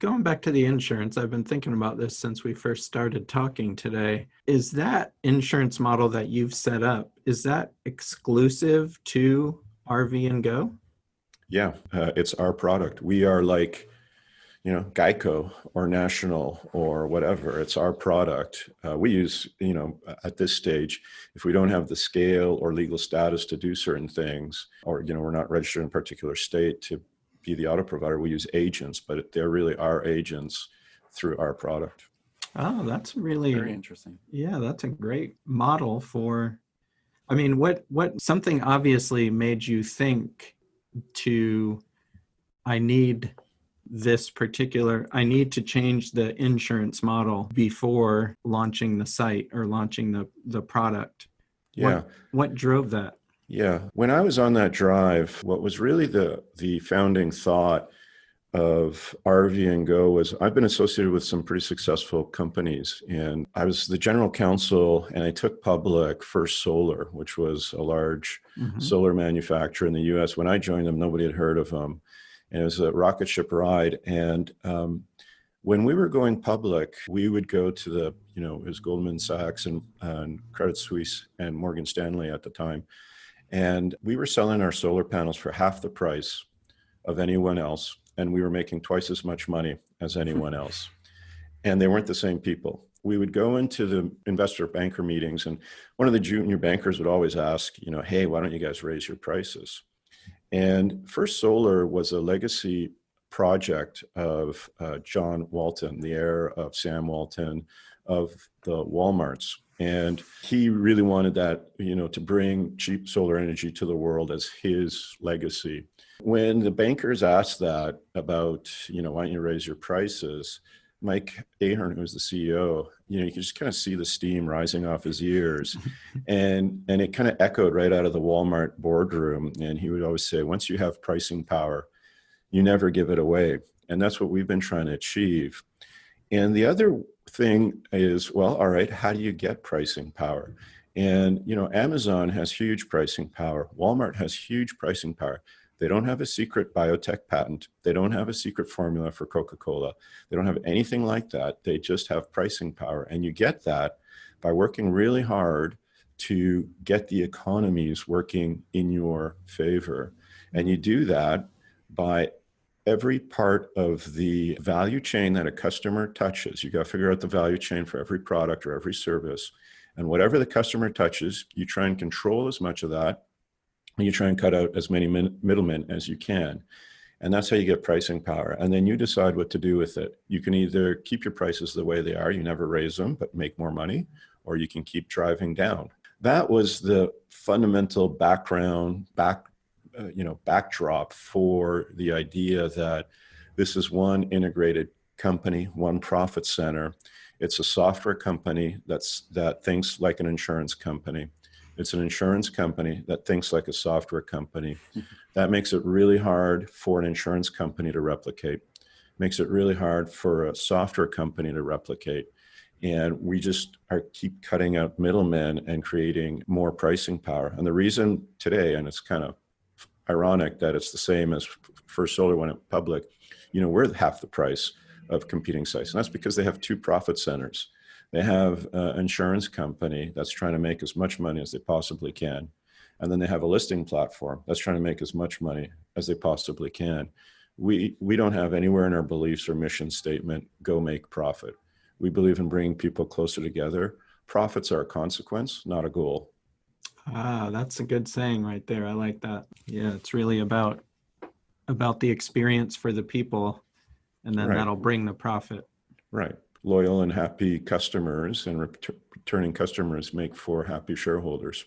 Going back to the insurance, I've been thinking about this since we first started talking today. Is that insurance model that you've set up, is that exclusive to RV and Go? Yeah, it's our product. We are like, Geico or National or whatever. It's our product. We use, at this stage, if we don't have the scale or legal status to do certain things, or, we're not registered in a particular state to be the auto provider, we use agents, but they're really our agents through our product. Oh, that's really Very interesting. Yeah, that's a great model for, I mean, what something obviously made you think to, I need I need to change the insurance model before launching the site or launching the product. Yeah. What drove that? Yeah. When I was on that drive, what was really the founding thought of RVnGO was I've been associated with some pretty successful companies, and I was the general counsel, and I took public First Solar, which was a large solar manufacturer in the US. When I joined them, nobody had heard of them. And it was a rocket ship ride. And when we were going public, we would go to it was Goldman Sachs and Credit Suisse and Morgan Stanley at the time. And we were selling our solar panels for half the price of anyone else. And we were making twice as much money as anyone else. And they weren't the same people. We would go into the investor banker meetings, and one of the junior bankers would always ask, hey, why don't you guys raise your prices? And First Solar was a legacy project of John Walton, the heir of Sam Walton of the Walmarts. And he really wanted that, to bring cheap solar energy to the world as his legacy. When the bankers asked that about, why don't you raise your prices? Mike Ahern, who was the CEO, you could just kind of see the steam rising off his ears. And it kind of echoed right out of the Walmart boardroom. And he would always say, once you have pricing power, you never give it away. And that's what we've been trying to achieve. And the other thing is, well, all right, how do you get pricing power? And, Amazon has huge pricing power. Walmart has huge pricing power. They don't have a secret biotech patent. They don't have a secret formula for Coca-Cola. They don't have anything like that. They just have pricing power. And you get that by working really hard to get the economies working in your favor. And you do that by every part of the value chain that a customer touches. You got to figure out the value chain for every product or every service. And whatever the customer touches, you try and control as much of that. And you try and cut out as many middlemen as you can. And that's how you get pricing power. And then you decide what to do with it. You can either keep your prices the way they are, you never raise them, but make more money, or you can keep driving down. That was the fundamental backdrop for the idea that this is one integrated company, one profit center. It's a software company that thinks like an insurance company. It's an insurance company that thinks like a software company. That makes it really hard for an insurance company to replicate. Makes it really hard for a software company to replicate. And we just keep cutting out middlemen and creating more pricing power. And the reason today, and it's kind of ironic that it's the same as First Solar when it went public, we're half the price of competing sites. And that's because they have two profit centers. They have an insurance company that's trying to make as much money as they possibly can. And then they have a listing platform that's trying to make as much money as they possibly can. We don't have anywhere in our beliefs or mission statement, go make profit. We believe in bringing people closer together. Profits are a consequence, not a goal. Ah, that's a good saying right there. I like that. Yeah, it's really about the experience for the people, and then that'll bring the profit. Right. Loyal and happy customers and returning customers make for happy shareholders.